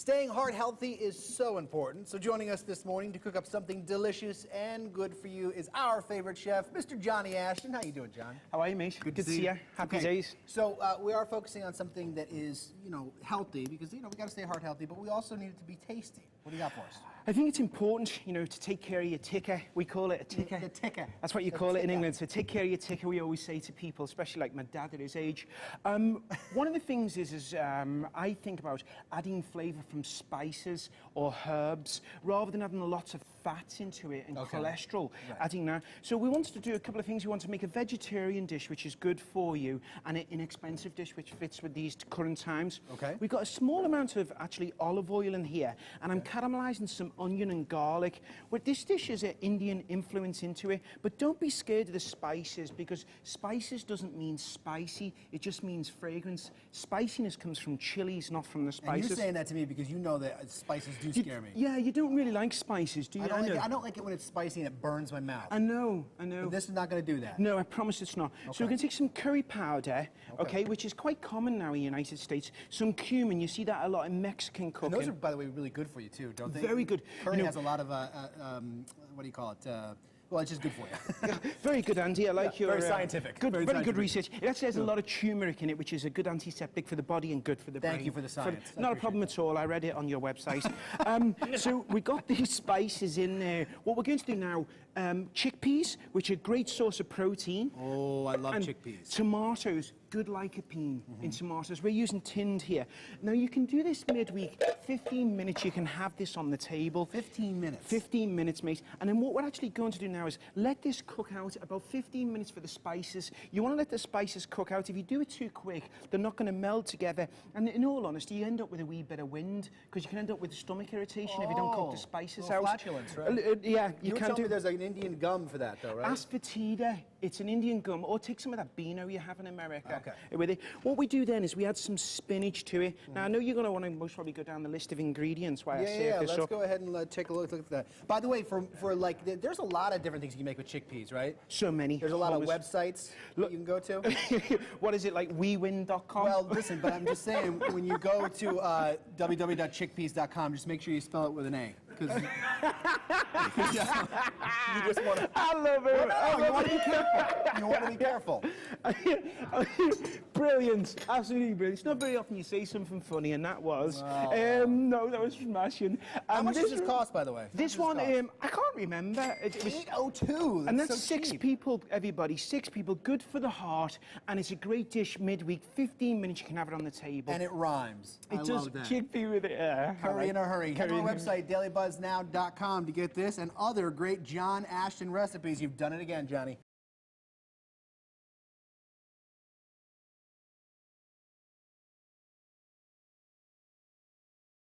Staying heart healthy is so important, so joining us this morning to cook up something delicious and good for you is our favorite chef, Mr. Johnny Ashton. How you doing, John? How are you, mate? Good to see you. Happy days. So we are focusing on something that is, healthy, because, we got to stay heart healthy, but we also need it to be tasty. What do you got for us? I think it's important, to take care of your ticker. We call it a ticker. The ticker. That's what you call it in England. So take care of your ticker, we always say to people, especially like my dad at his age. One of the things is I think about adding flavour from spices or herbs, rather than having lots of fats into it and cholesterol, adding that. So we wanted to do a couple of things. We want to make a vegetarian dish, which is good for you, and an inexpensive dish, which fits with these current times. Okay. We've got a small amount of, actually, olive oil in here, and I'm caramelising some onion and garlic. Well, this dish has an Indian influence into it, but don't be scared of the spices, because spices doesn't mean spicy, it just means fragrance. Spiciness comes from chilies, not from the spices. And you're saying that to me because you know that spices do scare me. Yeah, you don't really like spices, do you? I don't like it when it's spicy and it burns my mouth. I know. But this is not going to do that. No, I promise it's not. Okay. So we're going to take some curry powder, which is quite common now in the United States. Some cumin, you see that a lot in Mexican cooking. And those are, by the way, really good for you too, don't they? Very good. Curry has a lot of, what do you call it? Well, it's just good for you. Very good, Andy. I like your... Very scientific. Very good research. It actually has a lot of turmeric in it, which is a good antiseptic for the body and good for the brain. Thank you for the science. Not a problem at all. I read it on your website. So we got these spices in there. What we're going to do now, chickpeas, which are a great source of protein. Oh, I love chickpeas. Tomatoes. Good lycopene in tomatoes. We're using tinned here. Now, you can do this midweek. 15 minutes, you can have this on the table. 15 minutes? 15 minutes, mate. And then what we're actually going to do now is let this cook out about 15 minutes for the spices. You want to let the spices cook out. If you do it too quick, they're not going to meld together. And in all honesty, you end up with a wee bit of wind, because you can end up with stomach irritation if you don't cook the spices out. Flatulence, right? Yeah, you can do. There's an Indian gum for that, though, right? Asafoetida. It's an Indian gum, or take some of that beano you have in America. Okay. With it. What we do then is we add some spinach to it. Now, I know you're going to want to most probably go down the list of ingredients while I serve this up. Let's go ahead and take a look at that. By the way, there's a lot of different things you can make with chickpeas, right? So many. There's a lot of websites that you can go to. What is it, like WeWin.com? Well, listen, but I'm just saying, when you go to www.chickpeas.com, just make sure you spell it with an A. Because you just want to... I love it. Well, no, you want to be careful. You want to be careful. Brilliant. Absolutely brilliant. It's not very often you say something funny, and that was. Wow. No, that was smashing. How much does this cost, by the way? This one, I can't remember. It was $8.02. And that's so 6 cheap. people, everybody. 6 people, good for the heart, and it's a great dish midweek. 15 minutes, you can have it on the table. And it rhymes. It I does. love that. Chickpea with it. Curry in a hurry. Head to our website, dailybuzznow.com, to get this and other great Jon Ashton recipes. You've done it again, Johnny.